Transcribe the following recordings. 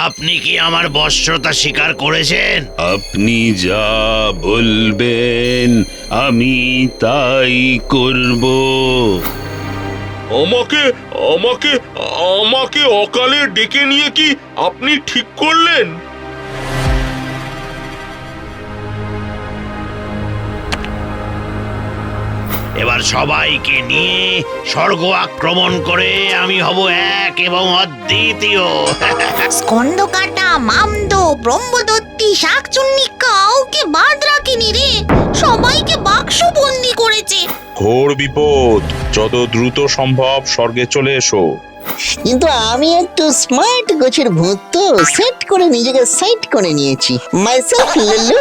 আপনি কি আমার বশ্যতা স্বীকার করেছেন? আপনি যা বলবেন আমি তাই করব। আমাকে আমাকে আমাকে অকালে ডেকে নিয়ে কি আপনি ঠিক করলেন? এবার সবাইকে নিয়ে স্বর্গ আক্রমণ করে আমি হব এক এবং অদ্বিতীয়। স্কন্দকাটা, মামদো, ব্রহ্মদত্তি, শাকচুন্নি কাউকে বাদ রাখিনি রে। সবাইকে বাক্সবন্দি করেছে। ঘোর বিপদ, যত দ্রুত সম্ভব স্বর্গে চলে এসো। কিন্তু আমি একটু স্মার্ট গোছের ভূত, তো সেট করে নিজেকে সাইট করে নিয়েছি। মাইসেলফ লুলু।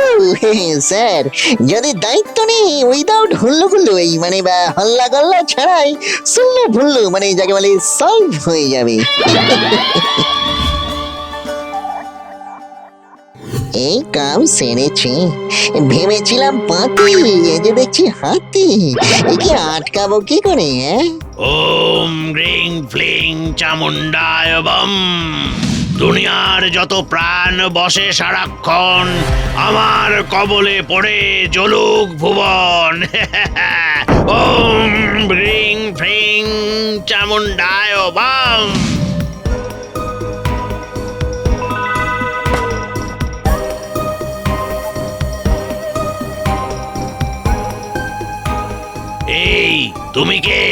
স্যার, যদি দায়িত্ব নেই উইদাউট হুল্লুগুল্লু, এই মানে বা হল্লা গল্লা ছাড়াই সুল্লু ভুল্লু, মানে যাকে বলে সলভ হয়ে যাবে। এই কাম সেরেছি। ভেবেছিলাম পাতি, এই যে দেখছি হাতি। একে আটকাবো কি করে? ওম গ্রিং ফ্লিং চামুন্ডায় বম। দুনিয়ার যত প্রাণ বসে সারাক্ষণ আমার কবলে পড়ে জ্বলুক ভুবন। ওম গ্রিং ফ্লিং চামুন্ডায় বম। এই তুমি কে?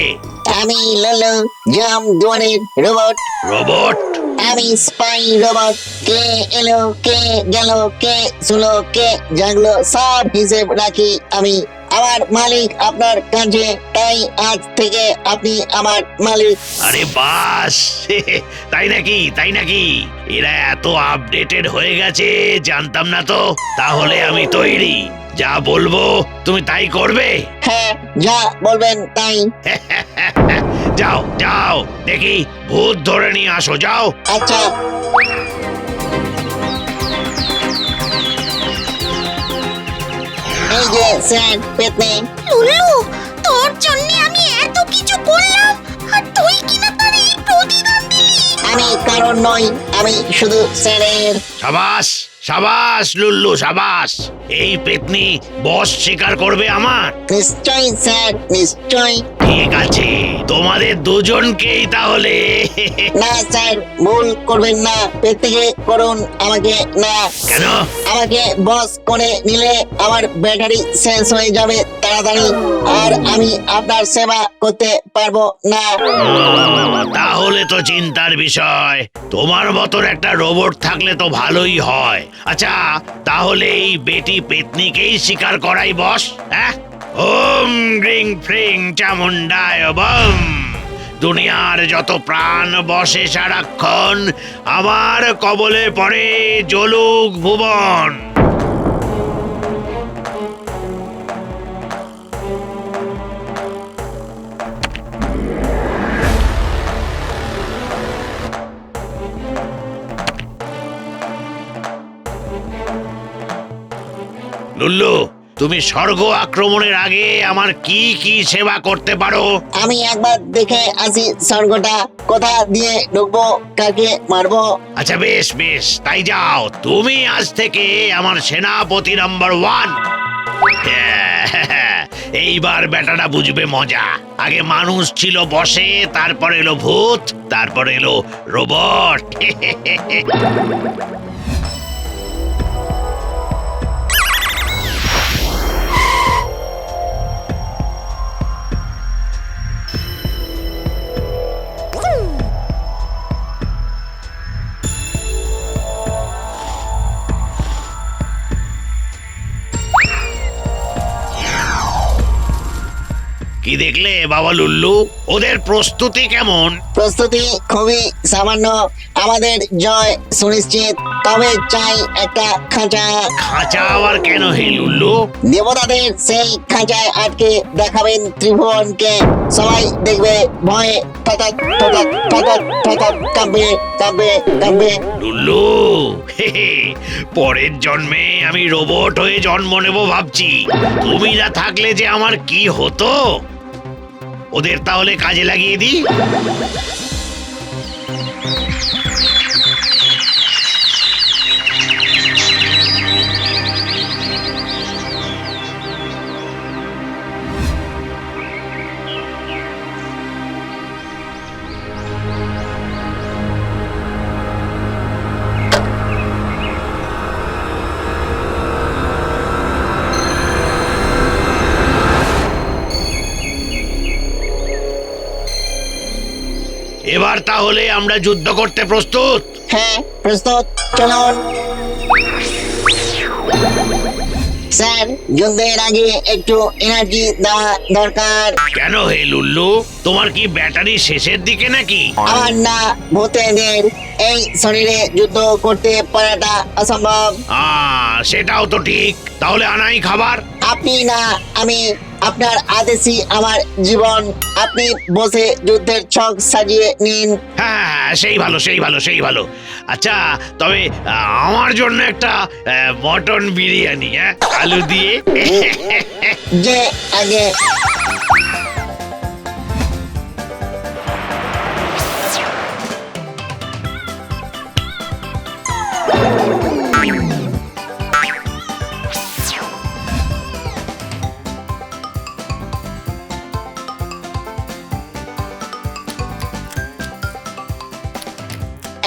আমি ললো, জাম দুয়ারের রোবট। রোবট? আমি স্পাই রোবট। কে এলো, কে গেল, কে শুলো, কে জাগলো, সব হিসেব রাখি আমি। আমার মালিক আপনার কাছে, তাই আজ থেকে আপনি আমার মালিক। আরে বাস, তাই নাকি তাই নাকি? এরা এত আপডেটেড হয়ে গেছে, জানতাম না তো। তাহলে আমি তৈরি, যা বলবো তুমি তাই করবে। হ্যাঁ, যা বলবেন তাই। যাও যাও, দেখি ভূত ধরে নিয়ে আসো, যাও। আচ্ছা। এই যে স্যার পেতনি। লুল্লু, তোর জন্য আমি এত কিছু করলাম আর তুই কিনা তার এই প্রতিদান দিলি। আমি কারণ নই, আমি শুধু স্যারের। সাবাস সাবাস লুল্লু, সাবাস। এই পেতনি বস স্বীকার করবে আমার? নিশ্চয় স্যার, নিশ্চয়। ঠিক আছে, তোমাদের দুজনকেই তাহলে। না স্যার, ভুল করবেন না। পেতনিকে করুন, আমাকে না। কেন? আমাকে বস করে নিলে আমার ব্যাটারি শেষ হয়ে যাবে তাড়াতাড়ি, আর আমি আপনার সেবা করতে পারবো না। তাহলে তো চিন্তার বিষয়। তোমার মতন একটা রোবট থাকলে তো ভালোই হয়। আচ্ছা, তাহলে এই বেটি পেতনিকেই স্বীকার করাই বস, হ্যাঁ? ওম গ্রিং ফ্রিং চামুন্ডায় বম। দুনিয়ার যত প্রাণ বসে সারাক্ষণ আমার কবলে পড়ে জ্বলুক ভুবন। লুল্লু, তুমি স্বর্গ আক্রমণের আগে আমার কি কি সেবা করতে পারো? আমি একবার দেখে আসি স্বর্গটা, কোথা দিয়ে ঢুকবো, কাকে মারবো। আচ্ছা বেশ বেশ, তাই যাও। তুমি আজ থেকে আমার সেনাপতি নাম্বার 1। এইবার বেটাটা বুঝবে মজা। আগে মানুষ ছিল বসে, তারপর এলো ভূত, তারপর এলো রোবট। কি দেখলে বাবা লুল্লু? ওদের প্রস্তুতি কেমন? প্রস্তুতি খুবই সামান্য। আমাদের জয় সুনিশ্চিত, তবে চাই একটা খাঁচা। খাঁচা আবার কেন হে লুল্লু? দেবতাদের সেই খাঁচায় আটকে দেখাবেন ত্রিভুবনকে। সবাই দেখবে, ভয়ে থতক থতক থতক থতক কাঁপবে কাঁপবে কাঁপবে। লুল্লু, পরের জন্মে আমি রোবট হয়ে জন্ম নেব ভাবছি। তুমি না থাকলে যে আমার কি হতো। ওদের তাহলে কাজে লাগিয়ে দিই। এবার তাহলে আমরা যুদ্ধ করতে প্রস্তুত? হ্যাঁ প্রস্তুত, চলুন। স্যার, যুদ্ধের আগে একটু এনার্জি দেওয়া দরকার। কেন হে লুল্লু, তোমার কি ব্যাটারি শেষের দিকে নাকি? আমার না, ভূতেদের এই শরীরে যুদ্ধ করতে পারাটা অসম্ভব। সেটাও তো ঠিক। তাহলে আনাই খাবার। আপনি না, আমি। আপনার আদেশই আমার জীবন। আপনি বসে যুদ্ধের ছক সাজিয়ে নিন। হ্যাঁ, সেই ভালো সেই ভালো সেই ভালো। আচ্ছা, তবে আমার জন্য একটা মটন বিরিয়ানি, হ্যাঁ, আলু দিয়ে। যে আগে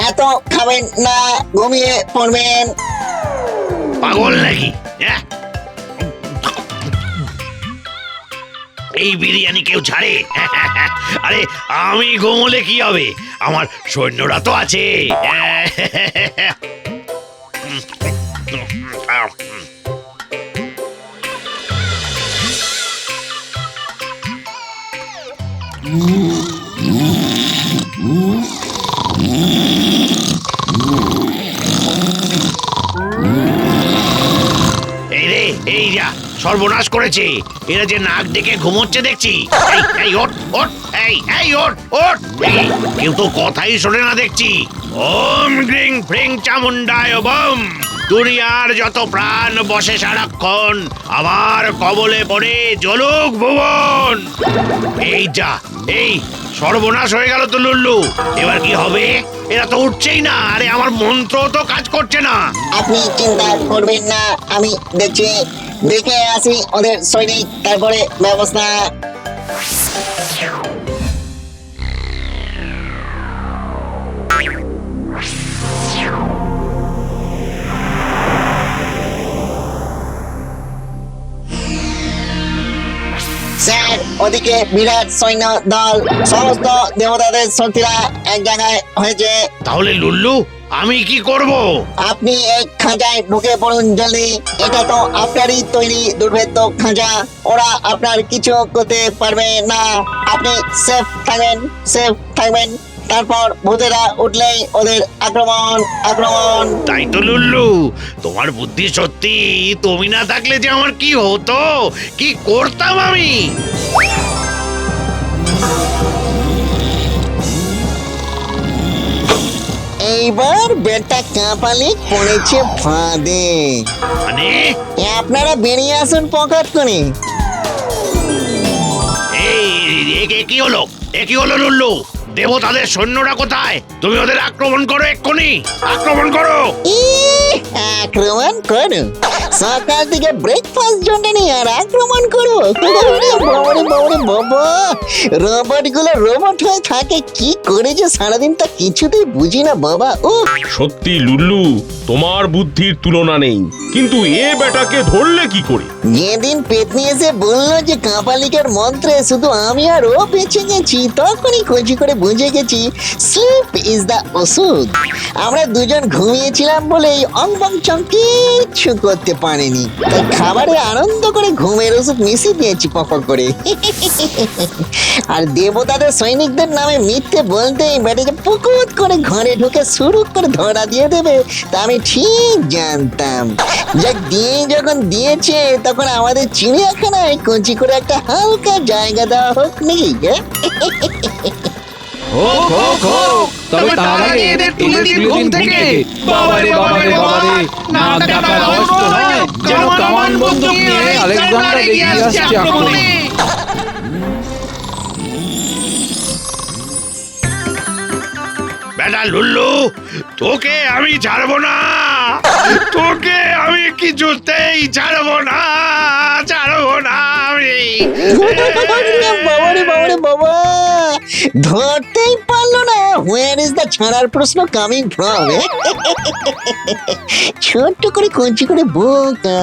এত খাবেন না, ঘুমিয়ে পড়বেন। পাগল নাকি? হ্যাঁ? এই বিরিয়ানি কেউ ছাড়ে? আরে আমি ঘুমোলে কি হবে, আমার সৈন্যরা তো আছে। এই রে, এই যা সর্বনাশ করেছে। এরা যে নাক ডেকে ঘুমোচ্ছে দেখছি। এই, এই ওঠ ওঠ, এই ওঠ ওঠ। এই, কেউ তো কথাই শোনে না দেখছি। ওম গ্রিং ফ্রিং চামুন্ডায় বম। দুনিয়ার যত প্রাণ বসে সারাক্ষণ আমার কবলে পড়ে জ্বলুক ভুবন। এই যা, এই সর্বনাশ হয়ে গেল তো লুল্লু। এবার কি হবে? এরা তো উঠছেই না। আরে আমার মন্ত্র তো কাজ করছে না। আপনি চিন্তা করবেন না, আমি দেখে আসি ওদের সৈনিক, তারপরে ব্যবস্থা। স্যার, ওদিকে বিরাট সৈন্য দল, সমস্ত দেবতাদের শক্তিরা এক জায়গায় হয়েছে। তাহলে লুল্লু, আমি কি করব? আপনি এই খাঁচায় ঢুকে পড়ুন জলদি। এটা তো আপনারই তৈরি দুর্ভেদ্য খাঁচা। ওরা আপনার কিছু করতে পারবে না। আপনি সেফ থাকবেন। তারপর ভূতেরা উঠলেই ওদের আক্রমণ। তাই তো লুল্লু, তোমার বুদ্ধি সত্যি। তুমি না থাকলে যে আমার কি হতো, কি করতাম আমি। এইবার বেটা কাঁপালি পড়েছে ফাঁদে। মানে আপনারা বেরিয়ে আসুন পকেট করে। এই কি হলো? কি হলো লুল্লু? দেবতাদের সৈন্যরা কোথায়? তুমি ওদের আক্রমণ করো, এক্ষুনি আক্রমণ করো। আক্রমণ করো? সকাল থেকে ব্রেকফাস্ট জন্য নি আর আক্রমণ করো? বাবা, রোবট গুলো রোবট হয়ে থাকে, কি করেছে সারাদিন তা কিছুতেই বুঝি না বাবা। সত্যি লুল্লু, তোমার বুদ্ধির তুলনা নেই। কিন্তু এ বেটাকে ধরলে কি করে? যেদিন পেতনি এসে বললো যে কাপালিকের মন্ত্রে শুধু আমি আর ও বেঁচে গেছি, তখনই কচি করে বুঝে গেছি স্লিপ ইজ দা ওষুধ। আমরা দুজন ঘুমিয়েছিলাম বলে অংবং চং কিচ্ছু করতে পারেনি। তাই খাবারে আনন্দ করে ঘুমের ওষুধ মিশিয়ে দিয়েছি পক করে। আর দেবতাদের সৈনিকদের নামে মিথ্যে বলতেই বেটে যে পুকুত করে ঘরে ঢুকে শুরু করে ধরা দিয়ে দেবে, তা আমি ঠিক জানতাম। যাক, দিয়ে যখন দিয়েছে তখন আমাদের চিড়িয়াখানায় কচি করে একটা হালকা জায়গা দেওয়া হোক নাকি? হোক হোক হোক, তবে তার আগে এদের তুলে দিন ঘুম থেকে। বাবারে বাবারে বাবারে, নাক ডাকার আওয়াজ তো নয়, যেন কামান বন্দুক নিয়ে আলেকজান্ডার এগিয়ে আসছে আক্রমণে। বেটা লুল্লু, তোকে আমি ছাড়বো না। তোকে আমি কিছুতেই ছাড়বো না আমি। বাবারে বাবা, ধরতেই পারলো না। হোয়ার ইজ দা ছাড়ার প্রশ্ন কামিং ফ্রম? ছোট্ট করে কঞ্চি করে বোকা।